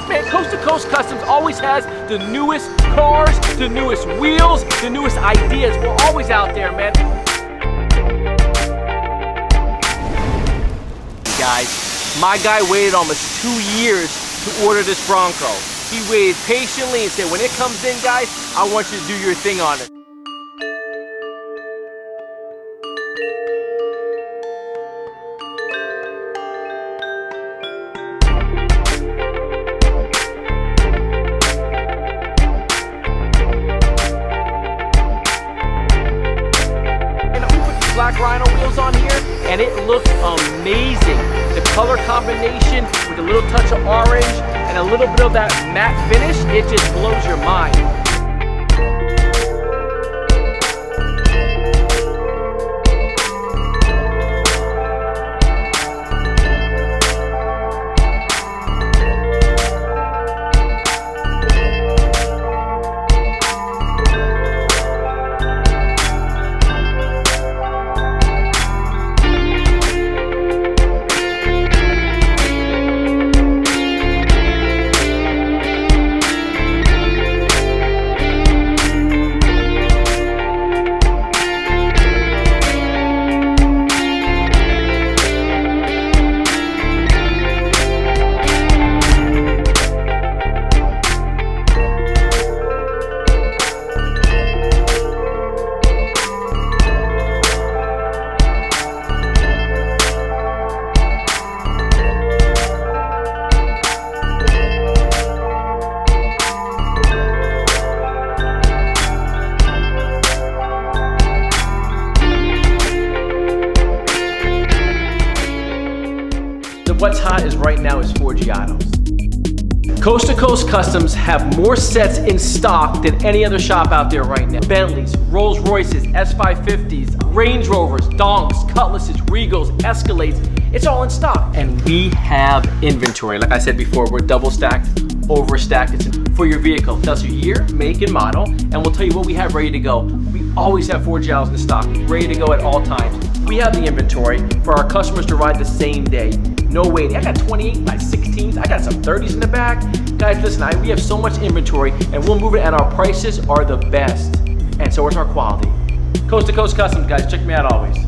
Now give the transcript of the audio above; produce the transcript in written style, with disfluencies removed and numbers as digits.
Man, Coast to Coast Customs always has the newest cars, the newest wheels, the newest ideas. We're always out there, man. Guys, my guy waited almost 2 years to order this Bronco. He waited patiently and said, when it comes in, guys, I want you to do your thing on it. Black Rhino wheels on here, and it looks amazing. The color combination with a little touch of orange and a little bit of that matte finish, it just blows your mind. What's hot is right now is Forgiatos. Coast to Coast Customs have more sets in stock than any other shop out there right now. Bentleys, Rolls Royces, S550s, Range Rovers, Donks, Cutlasses, Regals, Escalades. It's all in stock. And we have inventory. Like I said before, we're double stacked, overstacked. It's for your vehicle. It tells you year, make, and model, and we'll tell you what we have ready to go. We always have Forgiatos in stock, ready to go at all times. We have the inventory for our customers to ride the same day. No waiting. I got 28 by 16s. I got some 30s in the back. Guys, listen, we have so much inventory and we'll move it, and our prices are the best. And so is our quality. Coast to Coast Customs, guys, check me out always.